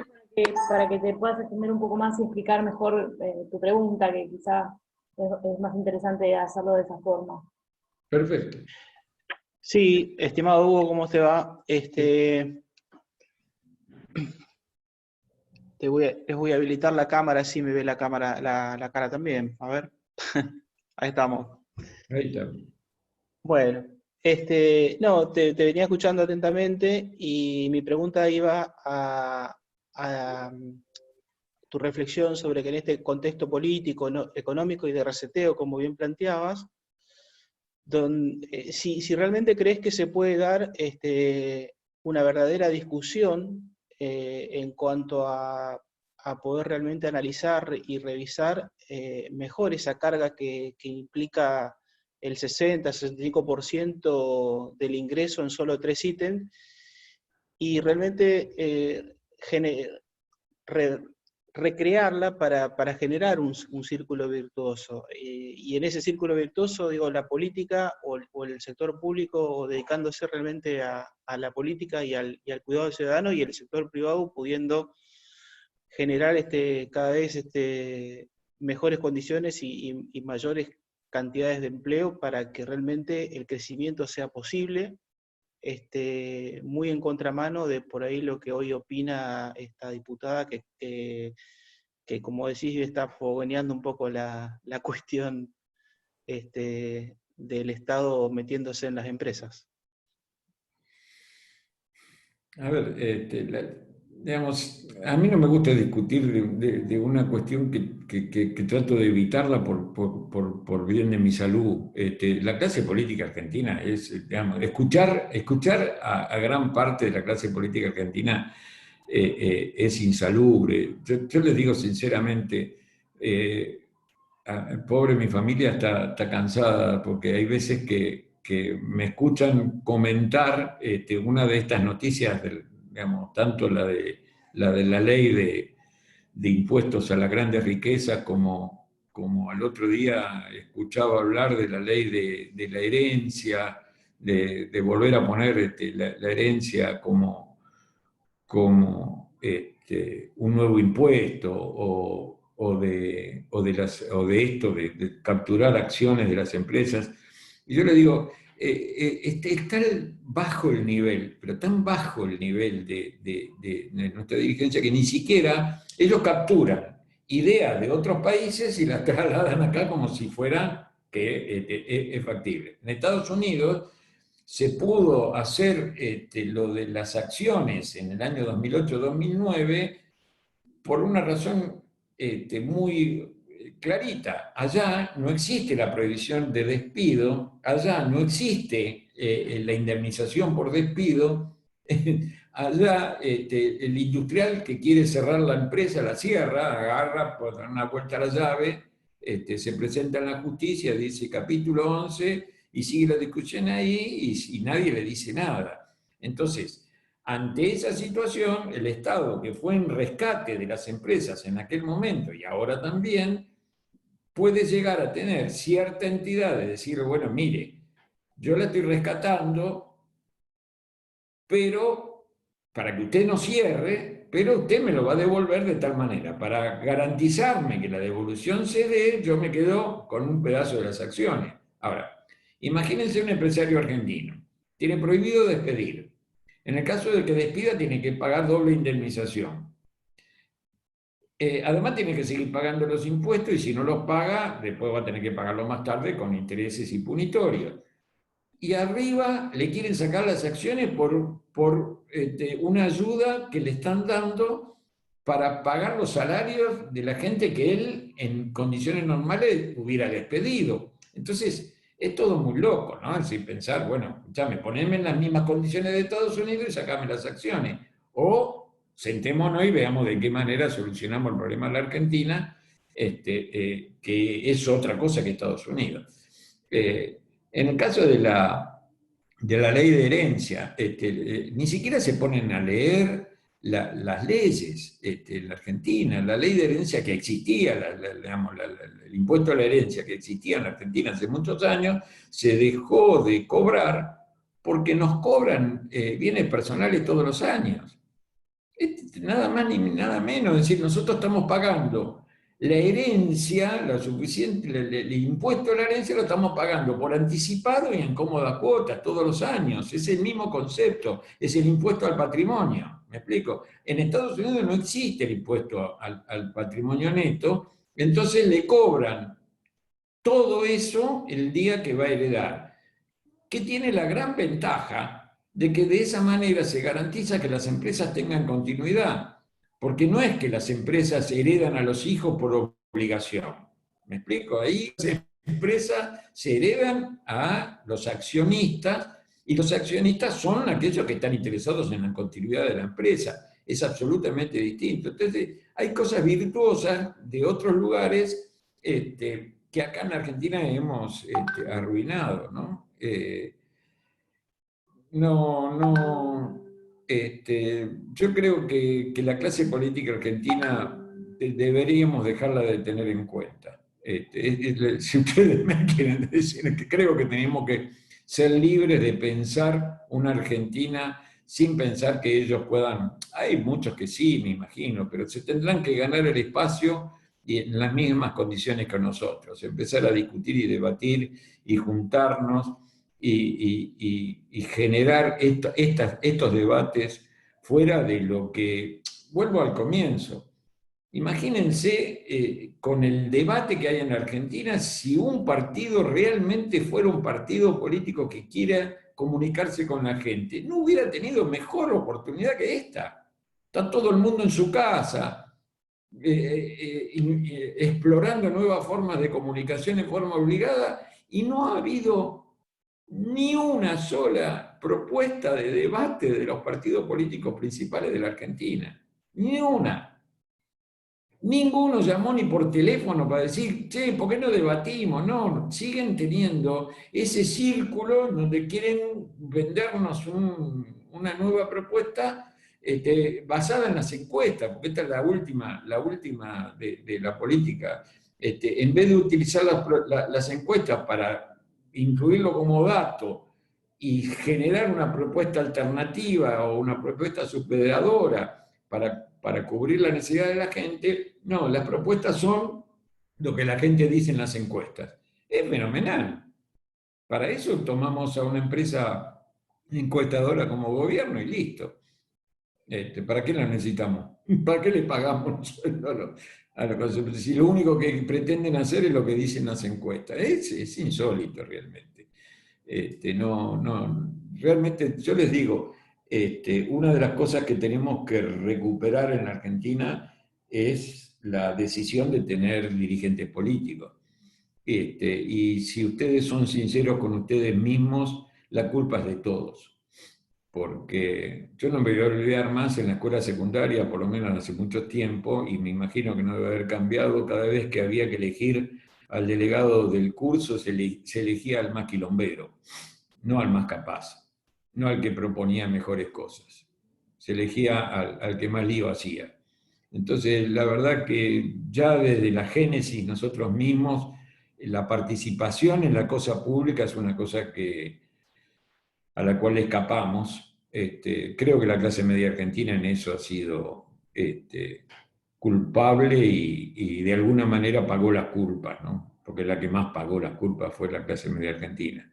para que te puedas extender un poco más y explicar mejor tu pregunta, que quizá es más interesante hacerlo de esa forma. Perfecto. Sí, estimado Hugo, ¿cómo te va? Les voy a habilitar la cámara, así me ve la cámara, la cara también. A ver. Ahí estamos. Ahí está. Bueno, no, te venía escuchando atentamente y mi pregunta iba a tu reflexión sobre que en este contexto político, económico y de reseteo, como bien planteabas, si realmente crees que se puede dar una verdadera discusión en cuanto a poder realmente analizar y revisar mejor esa carga que implica el 60-65% del ingreso en solo 3 ítems, y realmente recrearla para generar un círculo virtuoso. Y en ese círculo virtuoso, digo, la política o el sector público dedicándose realmente a la política y al cuidado del ciudadano, y el sector privado pudiendo generar cada vez mejores condiciones y mayores cantidades de empleo para que realmente el crecimiento sea posible, muy en contramano de por ahí lo que hoy opina esta diputada que como decís está fogoneando un poco la cuestión del Estado metiéndose en las empresas. A ver, digamos, a mí no me gusta discutir de una cuestión que trato de evitarla por bien de mi salud. La clase política argentina es, digamos, escuchar a gran parte de la clase política argentina es insalubre. Yo les digo sinceramente, pobre mi familia está cansada porque hay veces que me escuchan comentar una de estas noticias, digamos, tanto la de la ley de impuestos a las grandes riquezas como al otro día escuchaba hablar de la ley de la herencia, de volver a poner la herencia como un nuevo impuesto o de esto, de capturar acciones de las empresas. Y yo le digo, está bajo el nivel, pero tan bajo el nivel de nuestra dirigencia que ni siquiera ellos capturan ideas de otros países y las trasladan acá como si fuera que es factible. En Estados Unidos se pudo hacer lo de las acciones en el año 2008-2009 por una razón muy clarita, allá no existe la prohibición de despido, allá no existe la indemnización por despido, allá el industrial que quiere cerrar la empresa la cierra, agarra, por dar una vuelta a la llave, se presenta en la justicia, dice capítulo 11, y sigue la discusión ahí y nadie le dice nada. Entonces, ante esa situación, el Estado, que fue en rescate de las empresas en aquel momento y ahora también, puede llegar a tener cierta entidad de decir, bueno, mire, yo la estoy rescatando, pero para que usted no cierre, pero usted me lo va a devolver de tal manera. Para garantizarme que la devolución se dé, yo me quedo con un pedazo de las acciones. Ahora, imagínense un empresario argentino, tiene prohibido despedir. En el caso de que despida, tiene que pagar doble indemnización. Además, tiene que seguir pagando los impuestos y si no los paga, después va a tener que pagarlo más tarde con intereses y punitorios. Y arriba le quieren sacar las acciones por una ayuda que le están dando para pagar los salarios de la gente que él, en condiciones normales, hubiera despedido. Entonces, es todo muy loco, ¿no? Es decir, pensar, bueno, escúchame, poneme en las mismas condiciones de Estados Unidos y sacame las acciones. O sentémonos y veamos de qué manera solucionamos el problema de la Argentina, que es otra cosa que Estados Unidos. En el caso de la ley de herencia, ni siquiera se ponen a leer las leyes en la Argentina. La ley de herencia que existía, el impuesto a la herencia que existía en la Argentina hace muchos años, se dejó de cobrar porque nos cobran bienes personales todos los años. Nada más ni nada menos, es decir, nosotros estamos pagando la herencia, el impuesto a la herencia lo estamos pagando por anticipado y en cómoda cuota todos los años. Es el mismo concepto, es el impuesto al patrimonio. ¿Me explico? En Estados Unidos no existe el impuesto al patrimonio neto, entonces le cobran todo eso el día que va a heredar, que tiene la gran ventaja de que de esa manera se garantiza que las empresas tengan continuidad. Porque no es que las empresas heredan a los hijos por obligación. ¿Me explico? Ahí las empresas se heredan a los accionistas y los accionistas son aquellos que están interesados en la continuidad de la empresa. Es absolutamente distinto. Entonces, hay cosas virtuosas de otros lugares que acá en Argentina hemos arruinado, ¿no? Yo creo que la clase política argentina deberíamos dejarla de tener en cuenta. Si ustedes me quieren decir, que creo que tenemos que ser libres de pensar una Argentina sin pensar que ellos puedan. Hay muchos que sí, me imagino, pero se tendrán que ganar el espacio y en las mismas condiciones que nosotros, empezar a discutir y debatir y juntarnos y generar estos debates fuera de lo que, vuelvo al comienzo, imagínense con el debate que hay en Argentina, si un partido realmente fuera un partido político que quiera comunicarse con la gente, no hubiera tenido mejor oportunidad que esta. Está todo el mundo en su casa, explorando nuevas formas de comunicación en forma obligada, y no ha habido ni una sola propuesta de debate de los partidos políticos principales de la Argentina. Ni una. Ninguno llamó ni por teléfono para decir, che, ¿por qué no debatimos? No, siguen teniendo ese círculo donde quieren vendernos una nueva propuesta basada en las encuestas, porque esta es la última de la política. En vez de utilizar las encuestas para incluirlo como dato y generar una propuesta alternativa o una propuesta superadora para cubrir la necesidad de la gente, no, las propuestas son lo que la gente dice en las encuestas. Es fenomenal. Para eso tomamos a una empresa encuestadora como gobierno y listo. ¿Para qué la necesitamos? ¿Para qué le pagamos a los si lo único que pretenden hacer es lo que dicen las encuestas? Es insólito realmente. Realmente yo les digo, una de las cosas que tenemos que recuperar en la Argentina es la decisión de tener dirigentes políticos. Y si ustedes son sinceros con ustedes mismos, la culpa es de todos. Porque yo no me voy a olvidar más en la escuela secundaria, por lo menos hace mucho tiempo, y me imagino que no debe haber cambiado, cada vez que había que elegir al delegado del curso, se elegía al más quilombero, no al más capaz, no al que proponía mejores cosas. Se elegía al que más lío hacía. Entonces, la verdad que ya desde la génesis nosotros mismos, la participación en la cosa pública es una cosa a la cual escapamos. Creo que la clase media argentina en eso ha sido culpable y de alguna manera pagó las culpas, ¿no? Porque la que más pagó las culpas fue la clase media argentina.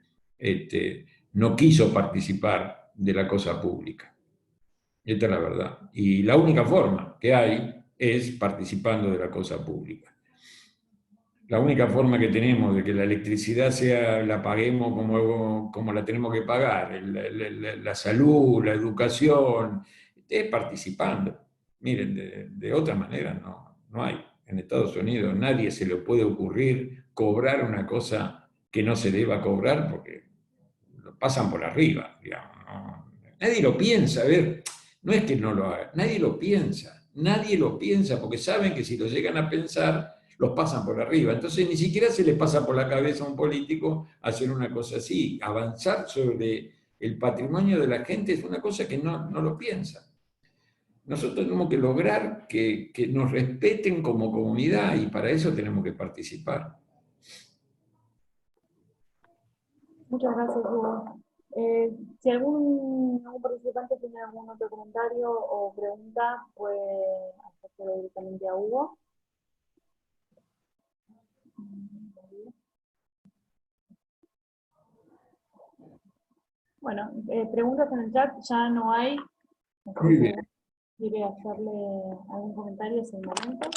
No quiso participar de la cosa pública. Esta es la verdad. Y la única forma que hay es participando de la cosa pública. La única forma que tenemos de que la electricidad la paguemos como la tenemos que pagar, la salud, la educación, es participando. Miren, de otra manera no hay. En Estados Unidos nadie se le puede ocurrir cobrar una cosa que no se deba cobrar porque lo pasan por arriba, digamos, ¿no? Nadie lo piensa, a ver, no es que no lo haga, nadie lo piensa porque saben que si lo llegan a pensar, los pasan por arriba. Entonces ni siquiera se les pasa por la cabeza a un político hacer una cosa así. Avanzar sobre el patrimonio de la gente es una cosa que no lo piensa. Nosotros tenemos que lograr que nos respeten como comunidad y para eso tenemos que participar. Muchas gracias, Hugo. Si algún participante tiene algún otro comentario o pregunta, puede hacerlo directamente a Hugo. Bueno, preguntas en el chat ya no hay. Muy bien. ¿Quiere hacerle algún comentario en el momento?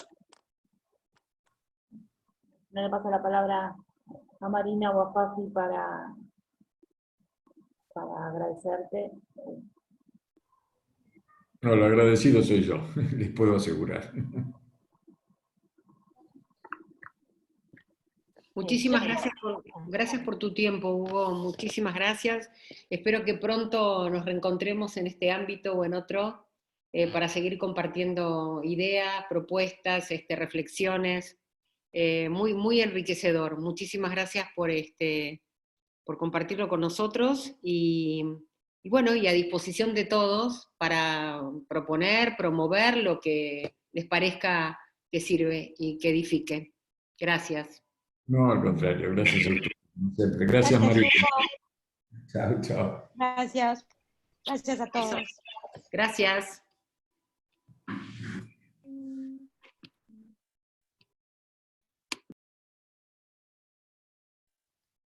No le paso la palabra a Marina o a Fafi para agradecerte. No, el agradecido soy yo, les puedo asegurar. Muchísimas gracias por tu tiempo, Hugo, muchísimas gracias. Espero que pronto nos reencontremos en este ámbito o en otro para seguir compartiendo ideas, propuestas, reflexiones. Muy, muy enriquecedor. Muchísimas gracias por compartirlo con nosotros y bueno, y a disposición de todos para proponer, promover lo que les parezca que sirve y que edifique. Gracias. No, al contrario, gracias a usted. Siempre. Gracias, María. Chao, chao. Gracias. Gracias a todos. Gracias.